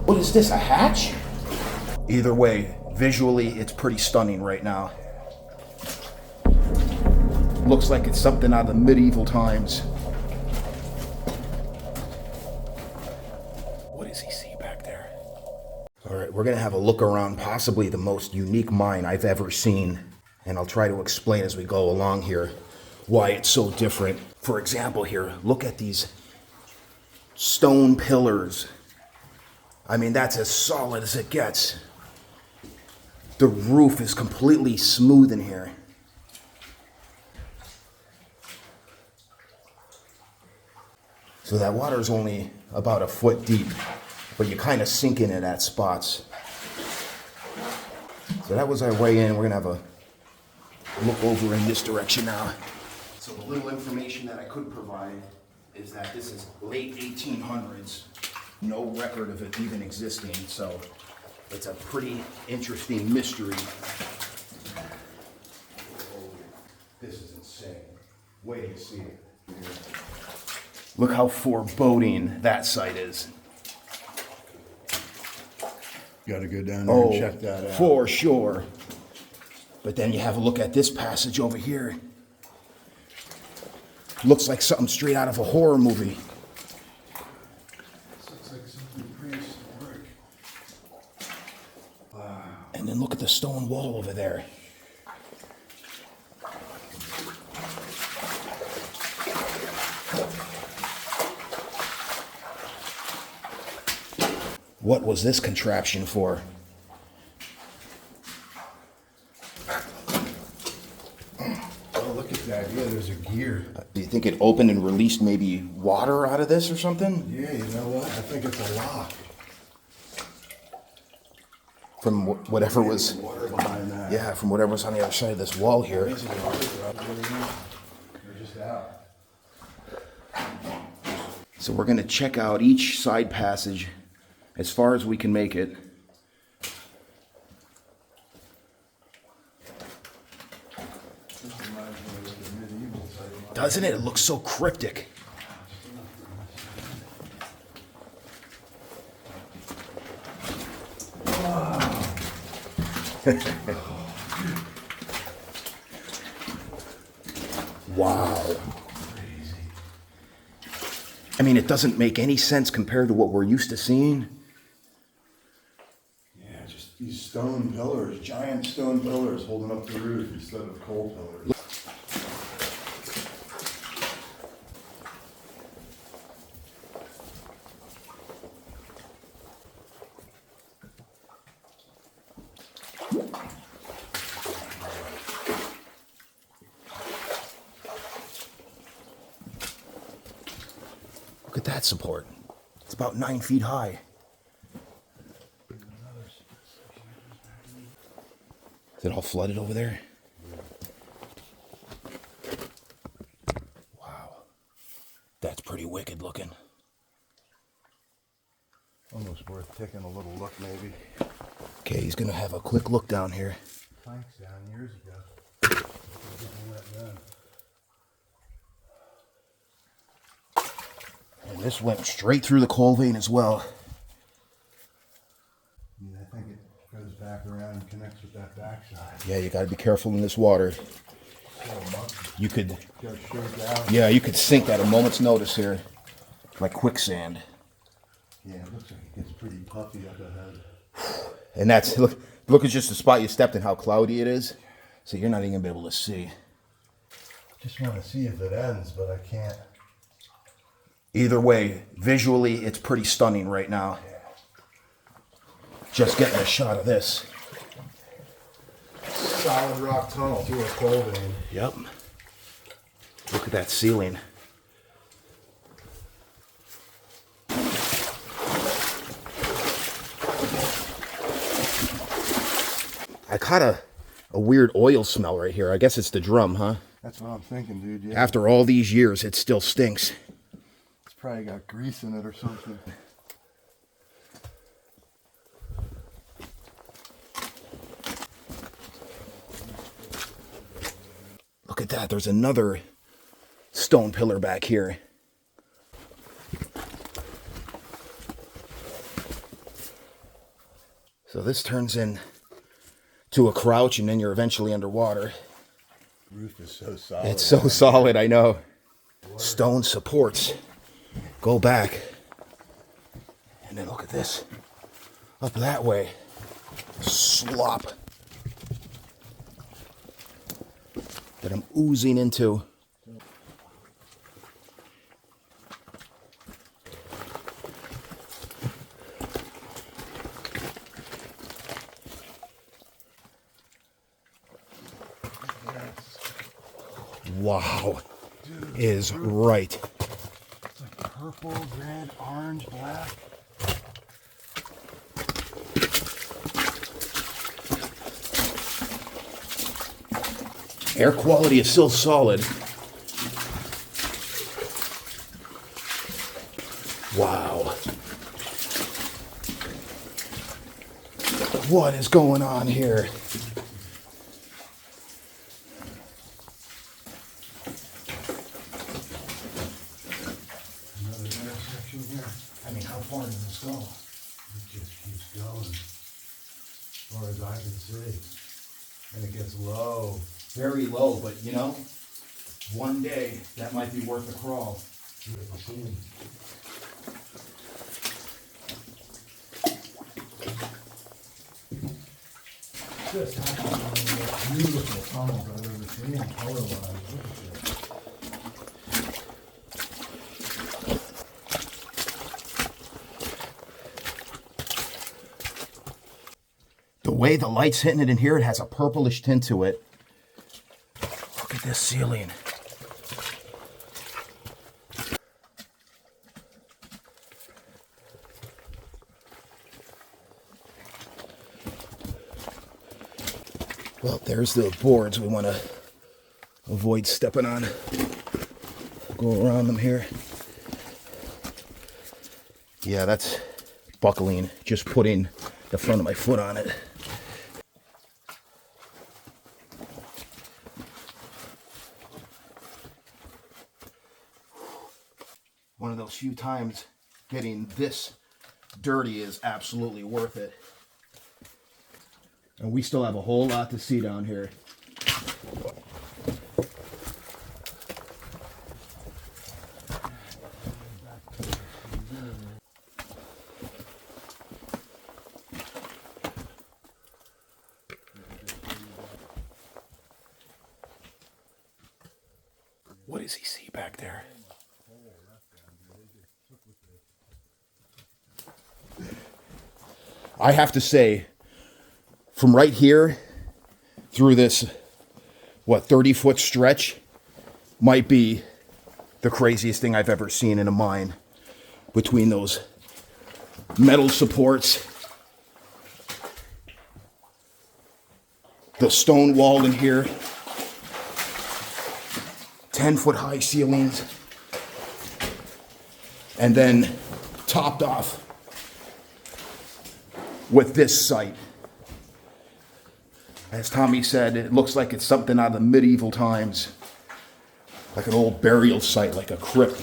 What is this, a hatch? Either way, visually, it's pretty stunning right now. Looks like it's something out of the medieval times. What does he see back there? All right, we're gonna have a look around possibly the most unique mine I've ever seen. And I'll try to explain as we go along here why it's so different. For example here, look at these stone pillars. I mean, that's as solid as it gets. The roof is completely smooth in here. So that water is only about a foot deep, but you kind of sink in it at spots. So that was our way in. We're gonna have a look over in this direction now. So the little information that I could provide is that this is late 1800s. No record of it even existing, so it's a pretty interesting mystery. This is insane. Wait to see it. Look how foreboding that site is. Got to go down there and check that out. For sure. But then you have a look at this passage over here. Looks like something straight out of a horror movie. Looks like something prehistoric. Wow. And then look at the stone wall over there. What was this contraption for? Oh, look at that. Yeah, there's a gear. Do you think it opened and released maybe water out of this or something? Yeah, you know what? I think it's a lock. From whatever was... Water behind that. Yeah, from whatever was on the other side of this wall here. They're just out. So we're going to check out each side passage as far as we can make it. Doesn't it? It looks so cryptic. Wow. I mean, it doesn't make any sense compared to what we're used to seeing. Yeah, just these stone pillars, giant stone pillars holding up the roof instead of coal pillars. Look at that support. It's about 9 feet high. Is it all flooded over there? Wow. That's pretty wicked looking. Almost worth taking a little look, maybe. Okay, he's gonna have a quick look down here. Planks down years ago. And this went straight through the coal vein as well. Yeah, I think it goes back around and connects with that backside. Yeah, you gotta be careful in this water. You could, Goes straight down. yeah, you could sink at a moment's notice here. Like quicksand. Yeah, it looks like it gets pretty puffy up ahead. And that's, look at just the spot you stepped in, how cloudy it is. So you're not even gonna be able to see. Just want to see if it ends, but I can't. Either way, visually, it's pretty stunning right now. Just getting a shot of this. Solid rock tunnel through a coal vein. Yep. Look at that ceiling. I caught a weird oil smell right here. I guess it's the drum, huh? That's what I'm thinking, dude. Yeah. After all these years, it still stinks. It's probably got grease in it or something. Look at that. There's another stone pillar back here. So this turns in to a crouch, and then you're eventually underwater. Roof is so solid. It's so solid, I know. Stone supports go back. And then look at this. Up that way. Slop. That I'm oozing into. Wow. Dude, Is right. it's like purple, red, orange, black. Air quality is still solid. Wow. What is going on here? Another intersection here. I mean, how far does this go? It just keeps going. As far as I can see. And it gets low. Very low, but you know, one day that might be worth a crawl. Beautiful scene. Just happened to be one of the most beautiful tunnels I've ever seen, color-wise. Look at this. The way the light's hitting it in here, it has a purplish tint to it. Look at this ceiling. Well, there's the boards we want to avoid stepping on. Go around them here. Yeah, that's buckling, just putting the front of my foot on it. One of those few times getting this dirty is absolutely worth it. And we still have a whole lot to see down here. What does he see back there? I have to say, from right here through this, 30-foot stretch, might be the craziest thing I've ever seen in a mine. Between those metal supports, the stone wall in here, 10-foot high ceilings, and then topped off with this site. As Tommy said, it looks like it's something out of the medieval times. Like an old burial site, like a crypt.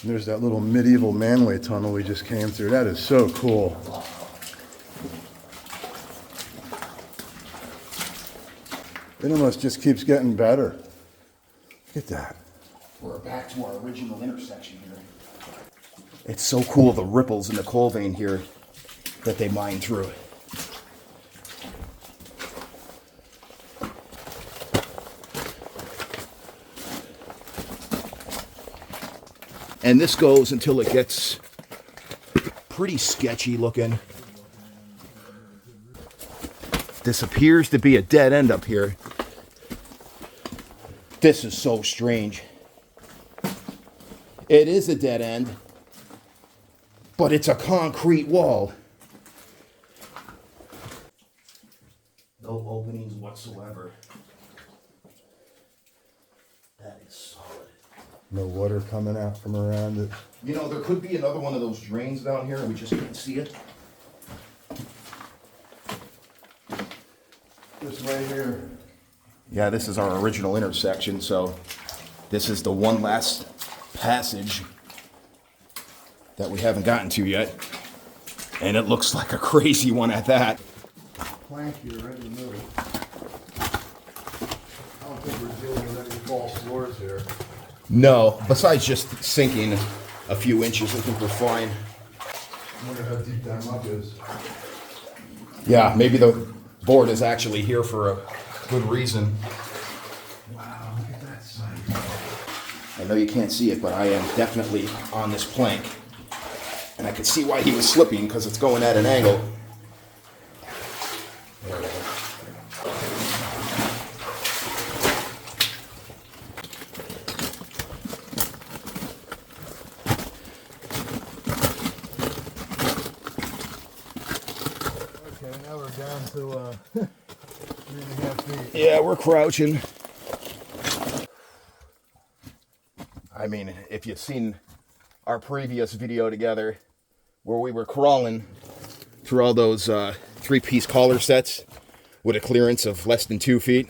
And there's that little medieval manway tunnel we just came through. That is so cool. It almost just keeps getting better. Look at that. We're back to our original intersection here. It's so cool, the ripples in the coal vein here that they mine through. And this goes until it gets pretty sketchy looking. This appears to be a dead end up here. This is so strange. It is a dead end, but it's a concrete wall. No openings whatsoever. That is solid. No water coming out from around it. You know, there could be another one of those drains down here, and we just can't see it. This way here. Yeah, this is our original intersection, so this is the one last passage that we haven't gotten to yet. And it looks like a crazy one at that. Plank here right in the middle. I don't think we're dealing with any false floors here. No, besides just sinking a few inches, I think we're fine. I wonder how deep that muck is. Yeah, maybe the board is actually here for a good reason. Wow, look at that site. I know you can't see it, but I am definitely on this plank. And I can see why he was slipping, because it's going at an angle. Okay, now we're down to 3.5 feet. Yeah, we're crouching. I mean, if you've seen our previous video together, where we were crawling through all those 3-piece collar sets with a clearance of less than 2 feet.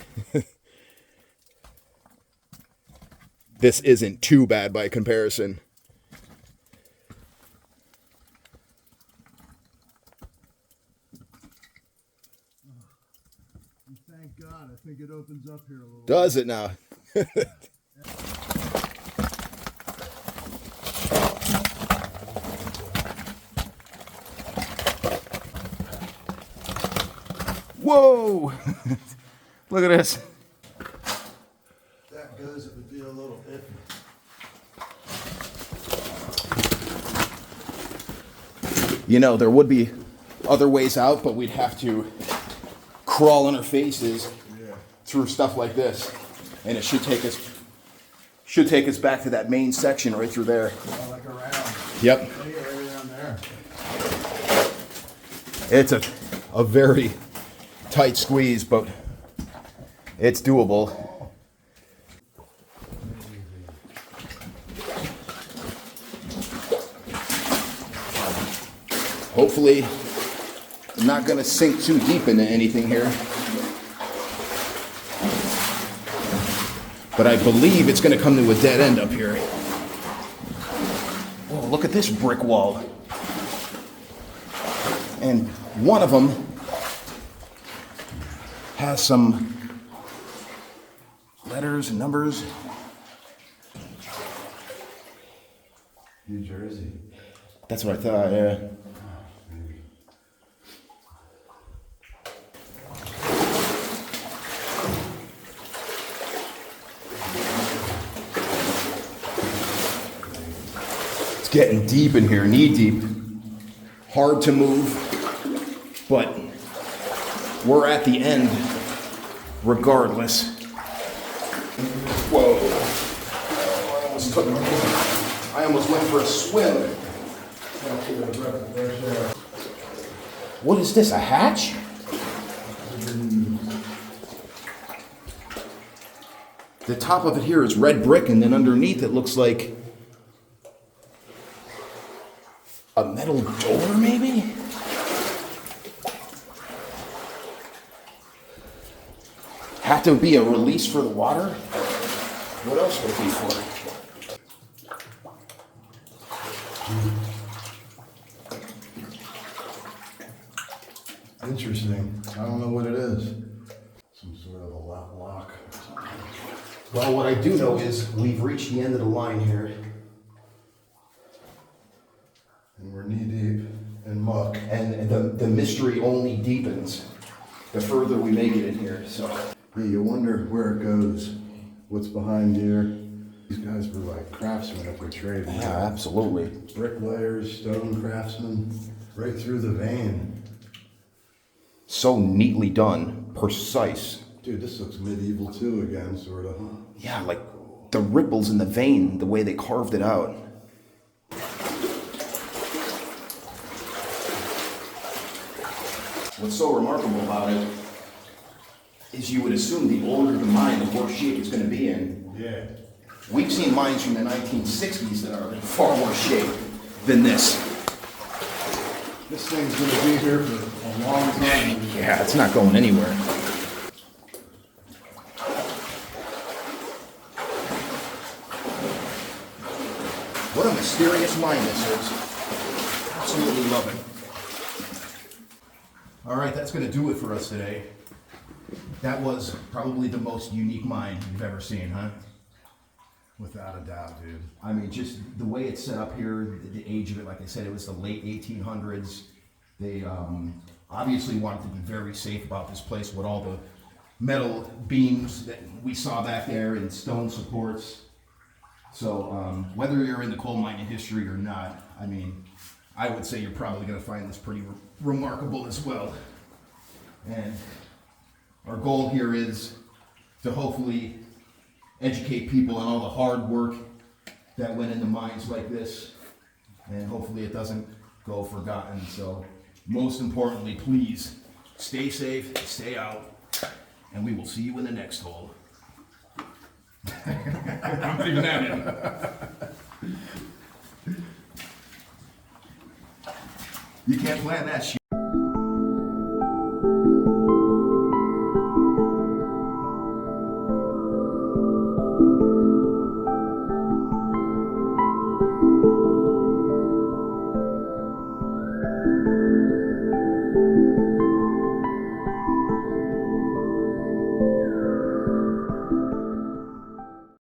This isn't too bad by comparison. Thank God, I think it opens up here a little. Does it now? Whoa! Look at this. That goes, it would be a little iffy. You know, there would be other ways out, but we'd have to crawl on our faces through stuff like this. And it should take us back to that main section right through there. Oh, like around. Yep. Right around there. It's a very tight squeeze, but it's doable. Hopefully, I'm not going to sink too deep into anything here. But I believe it's going to come to a dead end up here. Oh, look at this brick wall. And one of them has some letters and numbers. New Jersey. That's what I thought, yeah. It's getting deep in here, knee deep. Hard to move, but we're at the end regardless. Whoa. I almost went for a swim. What is this, a hatch? The top of it here is red brick, and then underneath it looks like a metal door, maybe? Have to be a release for the water? What else would it be for? Interesting. I don't know what it is. Some sort of a lock. Well, what I do know is we've reached the end of the line here. And we're knee deep in muck. And the mystery only deepens the further we make it in here, so. Yeah, you wonder where it goes. What's behind here? These guys were like craftsmen at their trade. Yeah, absolutely. Bricklayers, stone craftsmen, right through the vein. So neatly done, precise. Dude, this looks medieval too again, sort of, huh? Yeah, like the ripples in the vein, the way they carved it out. What's so remarkable about it is you would assume the older the mine, the worse shape it's going to be in. Yeah. We've seen mines from the 1960s that are in far worse shape than this. This thing's gonna be here for a long time. Yeah, it's not going anywhere. What a mysterious mine this is. Absolutely love it. All right, that's going to do it for us today. That was probably the most unique mine you've ever seen, huh? Without a doubt, dude. I mean, just the way it's set up here, the age of it, like I said, it was the late 1800s. They obviously wanted to be very safe about this place with all the metal beams that we saw back there and stone supports. So whether you're in the coal mining history or not, I mean, I would say you're probably going to find this pretty remarkable as well. And our goal here is to hopefully educate people on all the hard work that went into mines like this, and hopefully it doesn't go forgotten. So most importantly, please stay safe, stay out, and we will see you in the next hole. I'm not even at it. You can't plan that shit.